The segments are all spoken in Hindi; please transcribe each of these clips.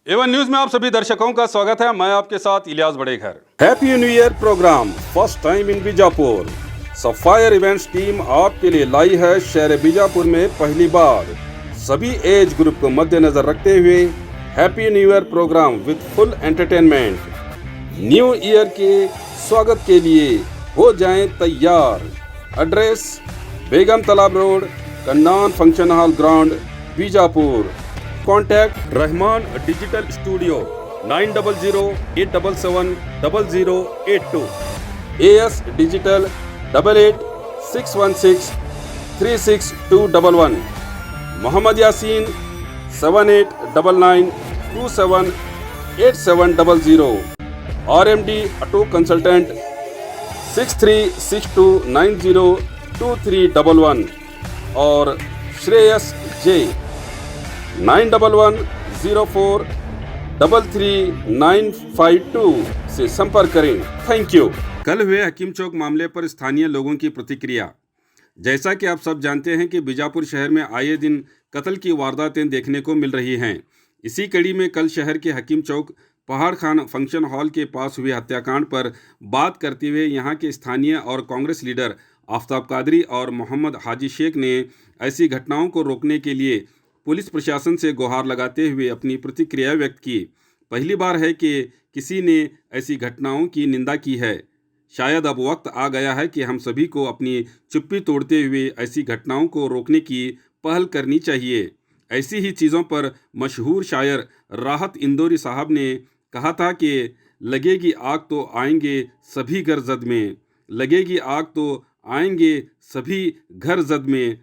एवन न्यूज में आप सभी दर्शकों का स्वागत है। मैं आपके साथ Ilyas Badeghar. Happy new year program first time in Bijapur. Sapphire events team आपके लिए लाई है शहर बीजापुर में पहली बार। सभी एज ग्रुप को मद्देनजर रखते हुए happy new year program with full entertainment. New year के स्वागत के लिए हो जाएं तैयार। Address Begum Talab road, Kannan function hall ground, Bijapur. Contact Rahman digital studio 9008770082, AS digital 8861636211, Mohammed Yasin 7899278700, RMD auto consultant 6362902311 और श्रेयस जे 9110433952 से संपर्क करें। Thank you. कल हुए हकीम चौक मामले पर स्थानीय लोगों की प्रतिक्रिया। जैसा कि आप सब जानते हैं कि बीजापुर शहर में आए दिन कत्ल की वारदातें देखने को मिल रही हैं। इसी कड़ी में कल शहर के हकीम चौक पहाड़ खान फंक्शन हॉल के पास हुए हत्याकांड पर बात करते हुए यहां के स्थानीय और कांग्रेस लीडर आफ्ताब कादरी और मोहम्मद हाजी शेख ने ऐसी घटनाओं को रोकने के लिए पुलिस प्रशासन से गुहार लगाते हुए अपनी प्रतिक्रिया व्यक्त की। पहली बार है कि किसी ने ऐसी घटनाओं की निंदा की है। शायद अब वक्त आ गया है कि हम सभी को अपनी चुप्पी तोड़ते हुए ऐसी घटनाओं को रोकने की पहल करनी चाहिए। ऐसी ही चीज़ों पर मशहूर शायर राहत इंदौरी साहब ने कहा था कि लगेगी आग तो आएंगे सभी घर जद में, लगेगी आग तो आएंगे सभी घर जद में,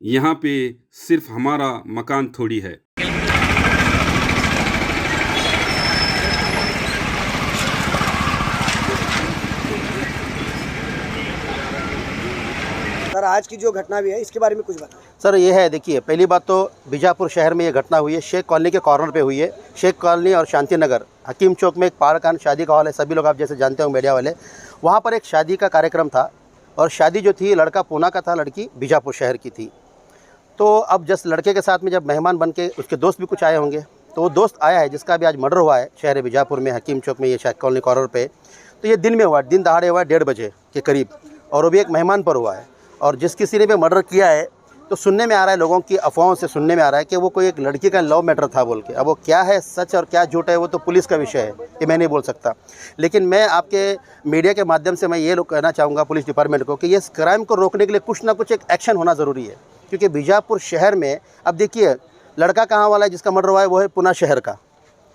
यहाँ पे सिर्फ हमारा मकान थोड़ी है। सर, आज की जो घटना भी है इसके बारे में कुछ बताएं। सर ये है, देखिए पहली बात तो बीजापुर शहर में ये घटना हुई है, शेख कॉलोनी के कॉर्नर पे हुई है। शेख कॉलोनी और शांति नगर हकीम चौक में एक पहाड़ खान शादी का हॉल है, सभी लोग आप जैसे जानते हो मीडिया वाले। वहाँ पर एक शादी का कार्यक्रम था और शादी जो थी लड़का पूना का था, लड़की बीजापुर शहर की थी। तो अब जस्ट लड़के के साथ में जब मेहमान बन के उसके दोस्त भी कुछ आए होंगे, तो वो दोस्त आया है जिसका भी आज मर्डर हुआ है शहर बीजापुर में हकीम चौक में, ये शेख कॉलोनी कॉर्नर पे। तो ये दिन में हुआ, दिन दहाड़े हुआ है 1:30 बजे के करीब, और वो भी एक मेहमान पर हुआ है। और जिस किसी ने भी मर्डर किया है तो सुनने में आ रहा है, लोगों की अफवाहों से सुनने में आ रहा है कि वो कोई एक लड़की का लव मैटर था बोल के। अब वो क्या है सच और क्या झूठ है वो तो पुलिस का विषय है, ये मैं नहीं बोल सकता। लेकिन मैं आपके मीडिया के माध्यम से मैं ये कहना चाहूँगा पुलिस डिपार्टमेंट को कि ये क्राइम को रोकने के लिए कुछ ना कुछ एक एक्शन होना ज़रूरी है। क्योंकि बीजापुर शहर में अब देखिए लड़का कहाँ वाला है जिसका मर्डर हुआ है, वो है पुना शहर का।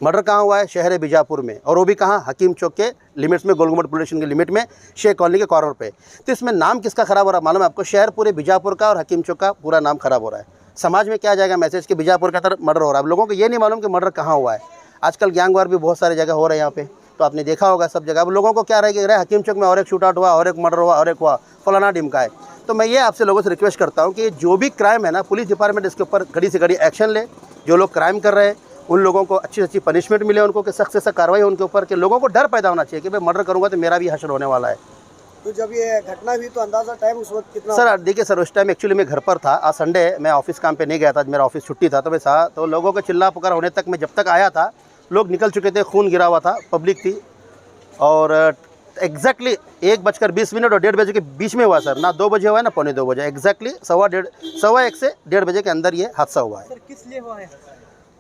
मर्डर कहाँ हुआ है? शहर है बीजापुर में, और वो भी कहाँ? हकीम चौक के लिमिट्स में, गोलगुमट पुलिस स्टेशन के लिमिट में, शेख कॉलोनी के कॉर्नर पे। तो इसमें नाम किसका ख़राब हो रहा है मालूम है आपको? शहर पूरे बीजापुर का और हकीम चौक का पूरा नाम ख़राब हो रहा है। समाज में क्या जाएगा मैसेज कि बीजापुर का तरफ मर्डर हो रहा है। अब लोगों को ये नहीं मालूम कि मर्डर कहाँ हुआ है। आजकल गैंग वार भी बहुत सारी जगह हो रहे हैं यहाँ पे, तो आपने देखा होगा सब जगह। अब लोगों को क्या रहेगा, रहे हकीम चौक में और एक शूट आउट हुआ, और एक मर्डर हुआ, और एक हुआ, फलाना डिमका है। तो मैं ये आपसे लोगों से रिक्वेस्ट करता हूँ कि जो भी क्राइम है ना, पुलिस डिपार्टमेंट इसके ऊपर घड़ी से घड़ी एक्शन ले। जो लोग क्राइम कर रहे हैं उन लोगों को अच्छी अच्छी पनिशमेंट मिले, उनको कि सख्त से सख्त कार्रवाई उनके ऊपर, कि लोगों को डर पैदा होना चाहिए कि भाई मर्डर करूँगा तो मेरा भी हश्र होने वाला है। तो जब ये घटना हुई तो अंदाजा टाइम उस वक्त कितना? सर देखिए सर, उस टाइम एक्चुअली मैं घर पर था। आज संडे, मैं ऑफिस काम पे नहीं गया था, मेरा ऑफिस छुट्टी था। तो मैं तो लोगों को चिल्ला पुकार होने तक, मैं जब तक आया था लोग निकल चुके थे, खून गिरा हुआ था, पब्लिक थी। और एग्जैक्टली 1:20 और 1:30 बजे के बीच में हुआ सर, ना 2 बजे हुआ है ना 1:45 बजे, एग्जैक्टली 1:15 से 1:30 बजे के अंदर ये हादसा हुआ है। सर किस लिए हुआ है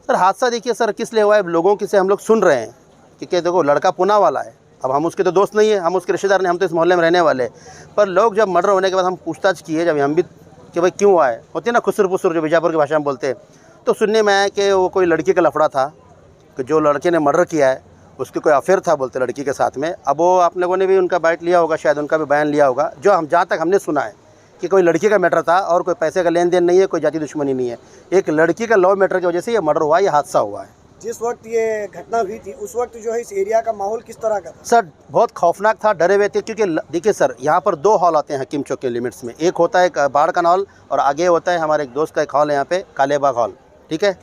सर हादसा? देखिए सर किस लिए हुआ है, लोगों की से हम लोग सुन रहे हैं कि देखो लड़का पुना वाला है। अब हम उसके तो दोस्त नहीं है, हम उसके रिश्तेदार नहीं, हम तो इस मोहल्ले में रहने वाले। पर लोग जब मर्डर होने के बाद हम पूछताछ किए, जब हम भी कि भाई क्यों हुआ है, होती है ना खुसर पुसर जो बीजापुर की भाषा में बोलते हैं, तो सुनने में आया कि वो कोई लड़की का लफड़ा था, कि जो लड़के ने मर्डर किया है उसकी कोई अफेयर था बोलते लड़की के साथ में। अब वो आप लोगों ने भी उनका बाइट लिया होगा, शायद उनका भी बयान लिया होगा। जो हम जहाँ तक हमने सुना है कि कोई लड़की का मैटर था और कोई पैसे का लेन देन नहीं है, कोई जाति दुश्मनी नहीं है, एक लड़की का लव मैटर की वजह से ये मर्डर हुआ, ये हादसा हुआ है। जिस वक्त ये घटना हुई थी उस वक्त जो है इस एरिया का माहौल किस तरह का था? सर बहुत खौफनाक था, डरे हुए थे। क्योंकि देखिए सर, यहाँ पर 2 हॉल आते हैं हकीम चौक के लिमिट्स में। एक होता है बाढ़ का हॉल और आगे होता है हमारे एक दोस्त का एक हॉल है यहाँ पे, कालेबाग हॉल, ठीक है।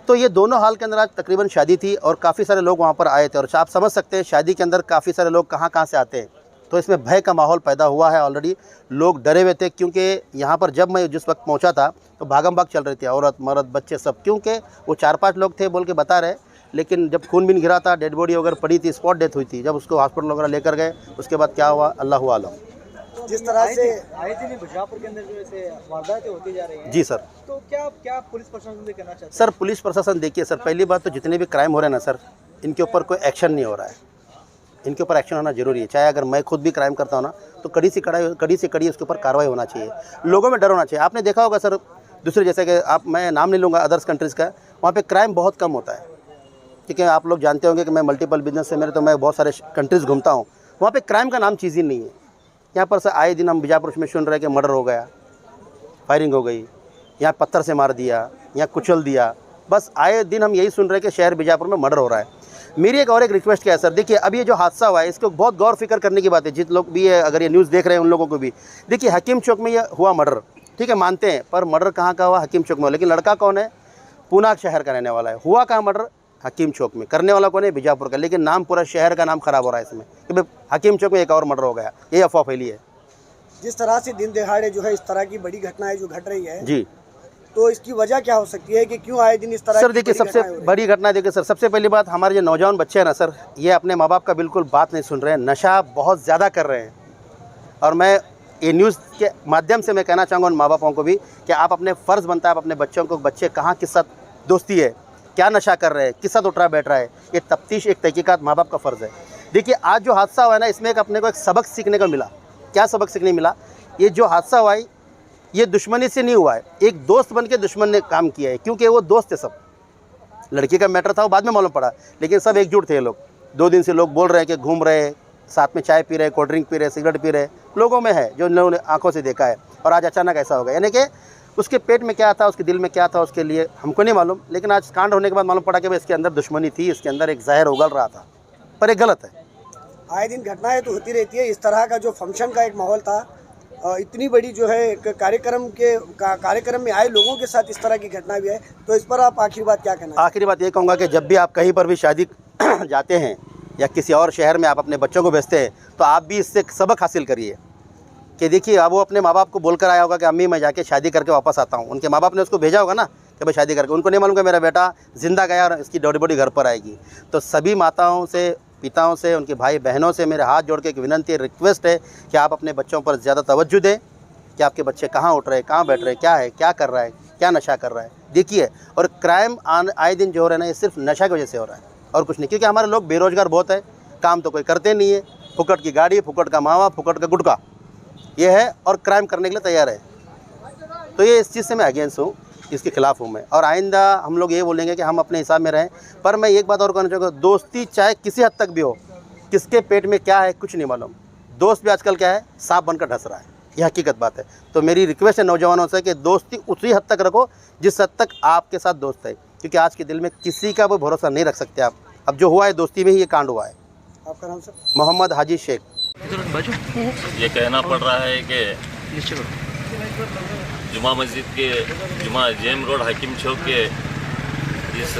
तो ये दोनों हॉल के अंदर आज तकरीबन शादी थी और काफ़ी सारे लोग वहाँ पर आए थे। और आप समझ सकते हैं शादी के अंदर काफ़ी सारे लोग कहाँ कहाँ से आते हैं, तो इसमें भय का माहौल पैदा हुआ है। ऑलरेडी लोग डरे हुए थे, क्योंकि यहाँ पर जब मैं जिस वक्त पहुँचा था तो भागम भाग चल रही थी, औरत मर्द बच्चे सब, क्योंकि वो 4-5 लोग थे बोल के बता रहे लेकिन जब खून गिरा था, डेड बॉडी वगैरह पड़ी थी, स्पॉट डेथ हुई थी। जब उसको हॉस्पिटल वगैरह लेकर गए, उसके बाद क्या हुआ अल्लाह आलम। जिस तरह से आए दिन बीजापुर के अंदर जो ऐसे वारदातें होती जा रही हैं, जी सर। तो क्या पुलिस प्रशासन से कहना चाहते हैं? सर पुलिस प्रशासन देखिए सर, पहली बात तो जितने भी क्राइम हो रहे हैं ना सर, इनके ऊपर कोई एक्शन नहीं हो रहा है। इनके ऊपर एक्शन होना जरूरी है। चाहे अगर मैं खुद भी क्राइम करता हूँ ना, तो कड़ी से कड़ी उसके ऊपर कार्रवाई होना चाहिए। लोगों में डर होना चाहिए। आपने देखा होगा सर, दूसरे जैसे कि आप, मैं नाम नहीं लूँगा अदर्स कंट्रीज़ का, वहाँ पे क्राइम बहुत कम होता है। ठीक है, आप लोग जानते होंगे कि मैं मल्टीपल बिजनेस से मेरे, तो मैं बहुत सारे कंट्रीज़ घूमता हूँ, वहाँ पे क्राइम का नाम चीज़ ही नहीं है। यहाँ पर सर आए दिन हम बीजापुर में सुन रहे हैं कि मर्डर हो गया, फायरिंग हो गई, यहाँ पत्थर से मार दिया, यहाँ कुचल दिया। बस आए दिन हम यही सुन रहे हैं कि शहर बीजापुर में मर्डर हो रहा है। मेरी एक रिक्वेस्ट क्या है सर, देखिए अब ये जो हादसा हुआ है, इसको बहुत गौर फिक्र करने की बात है। जिन लोग भी है, अगर ये न्यूज़ देख रहे हैं उन लोगों को भी, देखिए हकीम चौक में ये हुआ मर्डर, ठीक है मानते हैं, पर मर्डर कहाँ का हुआ? हकीम चौक में। लेकिन लड़का कौन है? पूना शहर का रहने वाला है। हुआ कहाँ मर्डर? हकीम चौक में। करने वाला कौन है? बीजापुर का। लेकिन नाम पूरा शहर का नाम खराब हो रहा है इसमें कि भाई हकीम चौक में एक और मर्डर हो गया। ये अफवाह फैली है। जिस तरह से दिन दिहाड़े जो है इस तरह की बड़ी घटनाएं जो घट रही है, जी, तो इसकी वजह क्या हो सकती है कि क्यों आए दिन इस तरह सर की देखिए बड़ी सबसे घटनाएं हो रही हैं? बड़ी घटना देखिए सर, सबसे पहली बात, हमारे जो नौजवान बच्चे हैं ना सर, ये अपने माँ बाप का बिल्कुल बात नहीं सुन रहे हैं, नशा बहुत ज़्यादा कर रहे हैं। और मैं ये न्यूज़ के माध्यम से मैं कहना चाहूँगा उन माँ बापों को भी कि आप अपने फ़र्ज़ बनता है आप अपने बच्चों को, बच्चे कहाँ किस साथ दोस्ती है, क्या नशा कर रहे हैं, किस साथ उठ रहा बैठ रहा है, ये तफ्तीश एक तहकीकात माँ बाप का फ़र्ज़ है। देखिए आज जो हादसा हुआ है ना, इसमें एक अपने को एक सबक सीखने को मिला। क्या सबक सीखने मिला? ये जो हादसा हुआ है ये दुश्मनी से नहीं हुआ है, एक दोस्त बन के दुश्मन ने काम किया है, क्योंकि वो दोस्त थे सब। लड़की का मैटर था वो बाद में मालूम पड़ा, लेकिन सब एकजुट थे। लोग 2 दिन से लोग बोल रहे हैं कि घूम रहे हैं, साथ में चाय पी रहे, कोल्ड ड्रिंक पी रहे, सिगरेट पी रहे, लोगों में है, जो लोगों ने आंखों से देखा है। और आज अचानक ऐसा हो गया, यानी कि उसके पेट में क्या था, उसके दिल में क्या था, उसके लिए हमको नहीं मालूम। लेकिन आज कांड होने के बाद मालूम पड़ा कि भाई इसके अंदर दुश्मनी थी, इसके अंदर एक जहर उगल रहा था, पर ये गलत है। आए दिन घटनाएं तो होती रहती है। इस तरह का जो फंक्शन का एक माहौल था, इतनी बड़ी जो है एक कार्यक्रम में आए लोगों के साथ इस तरह की घटना भी है, तो इस पर आप आखिरी बात क्या कहना? आखिरी बात ये कहूँगा कि जब भी आप कहीं पर भी शादी जाते हैं या किसी और शहर में आप अपने बच्चों को भेजते हैं, तो आप भी इससे सबक हासिल करिए कि देखिए अब वो अपने माँ बाप को बोलकर आया होगा कि अम्मी मैं जाके शादी करके वापस आता हूँ। उनके माँ बाप ने उसको भेजा होगा ना कि भाई शादी करके, उनको नहीं मालूम कि मेरा बेटा जिंदा गया और इसकी डेड बॉडी घर पर आएगी। तो सभी माताओं से, पिताओं से, उनके भाई बहनों से मेरे हाथ जोड़ के एक विनंती, रिक्वेस्ट है कि आप अपने बच्चों पर ज़्यादा तवज्जो दें कि आपके बच्चे कहाँ उठ रहे हैं, कहाँ बैठ रहे हैं, क्या है, क्या कर रहा है, क्या नशा कर रहा है। देखिए, और क्राइम आए दिन जो हो रहा है ना, ये सिर्फ नशा की वजह से हो रहा है और कुछ नहीं। क्योंकि हमारे लोग बेरोजगार बहुत है, काम तो कोई करते नहीं है, फुकट की गाड़ी, फुकट का मावा, फुकट का गुटखा ये है, और क्राइम करने के लिए तैयार है। तो ये इस चीज़ से मैं अगेंस्ट हूँ, इसके खिलाफ हूँ मैं। और आइंदा हम लोग ये बोलेंगे कि हम अपने हिसाब में रहें। पर मैं एक बात और कहना चाहूँगा, दोस्ती चाहे किसी हद तक भी हो, किसके पेट में क्या है कुछ नहीं मालूम। दोस्त भी आजकल क्या है, सांप बनकर ढस रहा है, ये हकीकत बात है। तो मेरी रिक्वेस्ट है नौजवानों से कि दोस्ती उसी हद तक रखो जिस हद तक आपके साथ दोस्त है, क्योंकि आज के दिल में किसी का वो भरोसा नहीं रख सकते आप। अब जो हुआ है दोस्ती में ही ये कांड हुआ है। आपका नाम सर? मोहम्मद हाजी शेख। ये कहना पड़ रहा है कि जुमा मस्जिद के, जुमा जेम रोड हकीम चौक के इस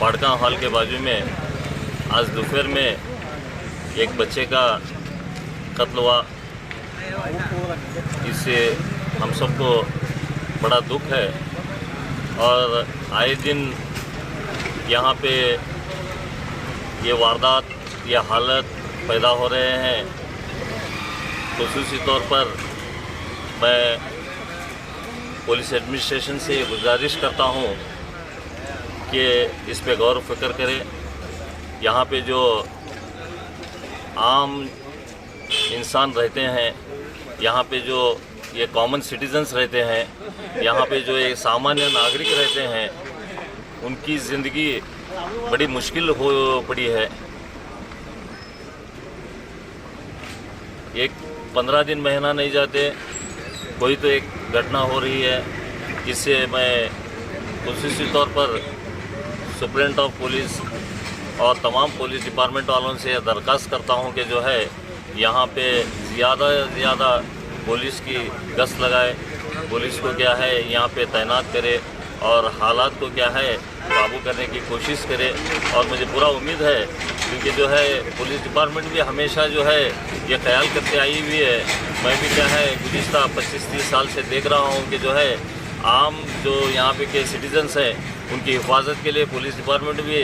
पाड़का हॉल के बाजू में आज दोपहर में एक बच्चे का कत्ल हुआ। इससे हम सबको बड़ा दुख है और आए दिन यहाँ पे ये वारदात, ये हालत पैदा हो रहे हैं। खुसूसी तौर पर मैं पुलिस एडमिनिस्ट्रेशन से गुजारिश करता हूँ कि इस पे गौर फिक्र करें। यहाँ पे जो आम इंसान रहते हैं, यहाँ पे जो ये कॉमन सिटीजन्स रहते हैं, यहाँ पे जो एक सामान्य नागरिक रहते हैं, उनकी ज़िंदगी बड़ी मुश्किल हो पड़ी है। एक 15 दिन महीना नहीं जाते कोई तो एक घटना हो रही है, जिससे मैं खुसूसी तौर पर सुप्रिटेंडेंट ऑफ पुलिस और तमाम पुलिस डिपार्टमेंट वालों से दरख्वास्त करता हूं कि जो है यहाँ पे ज़्यादा से ज़्यादा पुलिस की गश्त लगाए, पुलिस को क्या है यहाँ पे तैनात करे और हालात को क्या है काबू करने की कोशिश करे। और मुझे पूरा उम्मीद है, क्योंकि जो है पुलिस डिपार्टमेंट भी हमेशा जो है ये ख्याल करते आई हुई है। मैं भी क्या है गुज़िश्ता 25-30 साल से देख रहा हूँ कि जो है आम जो यहाँ पे के सिटीजन्स हैं उनकी हिफाजत के लिए पुलिस डिपार्टमेंट भी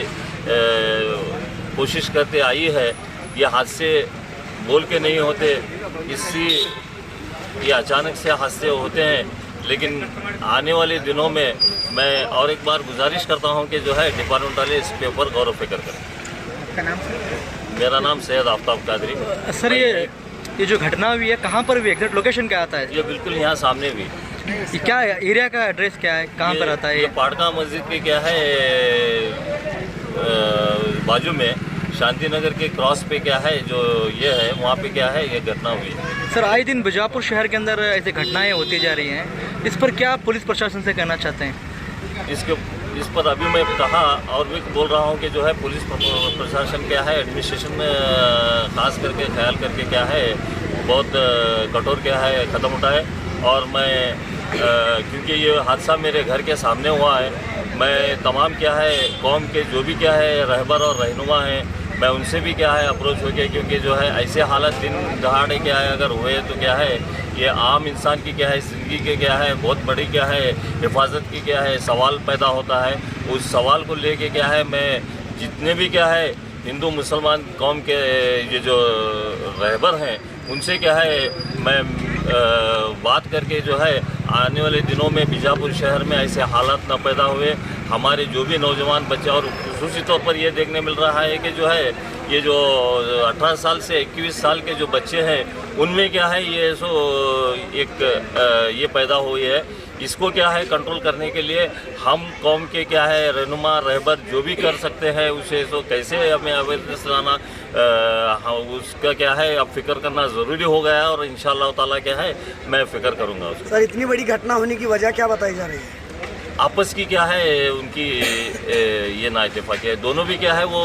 कोशिश करते आई है। ये हादसे बोल के नहीं होते, ये अचानक से हादसे होते हैं, लेकिन आने वाले दिनों में मैं और एक बार गुजारिश करता हूं कि जो है डिपार्टमेंट वाले इस पे ऊपर गौर फिक्र करें। आपका नाम सर? मेरा नाम सैयद आफ्ताब कादरी। सर ये जो घटना हुई है कहाँ पर हुई, एग्जैक्ट लोकेशन क्या आता है? ये बिल्कुल यहाँ सामने भी। ये क्या है, एरिया का एड्रेस क्या है, कहाँ पर आता है? ये पाड़का मस्जिद के क्या है बाजू में शांति नगर के क्रॉस पे क्या है जो ये है, वहाँ पे क्या है ये घटना हुई है। सर आए दिन बीजापुर शहर के अंदर ऐसे घटनाएं होती जा रही हैं, इस पर क्या पुलिस प्रशासन से कहना चाहते हैं? इस पर अभी मैं कहा और भी बोल रहा हूँ कि जो है पुलिस प्रशासन क्या है, एडमिनिस्ट्रेशन में खास करके ख्याल करके क्या है बहुत कठोर क्या है कदम उठाए। और मैं क्योंकि ये हादसा मेरे घर के सामने हुआ है, मैं तमाम क्या है कौम के जो भी क्या है रहबर और रहनुमा हैं, मैं उनसे भी क्या है अप्रोच हो गया, क्योंकि जो है ऐसे हालत दिन दहाड़े क्या है अगर हुए तो क्या है ये आम इंसान की क्या है ज़िंदगी के क्या है बहुत बड़ी क्या है हिफाजत की क्या है सवाल पैदा होता है। उस सवाल को लेके क्या है मैं जितने भी क्या है हिंदू मुसलमान कौम के ये जो रहबर हैं उनसे क्या है मैं बात करके जो है आने वाले दिनों में बीजापुर शहर में ऐसे हालात न पैदा हुए। हमारे जो भी नौजवान बच्चे और खुसूसी तौर पर ये देखने मिल रहा है कि जो है ये जो 18 साल से 21 साल के जो बच्चे हैं उनमें क्या है ये ये पैदा हुई है। इसको क्या है कंट्रोल करने के लिए हम कौम के क्या है रहनुमा रहबर जो भी कर सकते हैं उसे कैसे हमें अवेयरनेस लाना उसका क्या है अब फिक्र करना ज़रूरी हो गया है और इंशाअल्लाह ताला क्या है मैं फिक्र करूँगा उसको। सर इतनी बड़ी घटना होने की वजह क्या बताई जा रही है? आपस की क्या है उनकी ये नाइतफाकी है। दोनों भी क्या है वो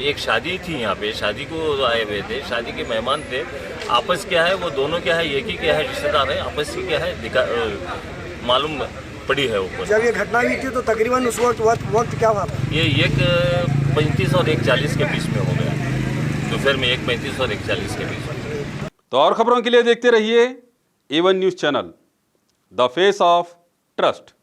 एक शादी थी यहाँ पे, शादी को आए हुए थे, शादी के मेहमान थे। आपस क्या है वो दोनों क्या है एक ही क्या है रिश्तेदार है, आपस की क्या है मालूम पड़ी है ऊपर। जब ये घटना हुई थी तो तकरीबन उस वक्त क्या हुआ था? ये 1:35 और 1:40 के बीच में हो गया, दोपहर में 1:35 और 1:40 के बीच में। तो और खबरों के लिए देखते रहिए A1 news channel, the face of trust.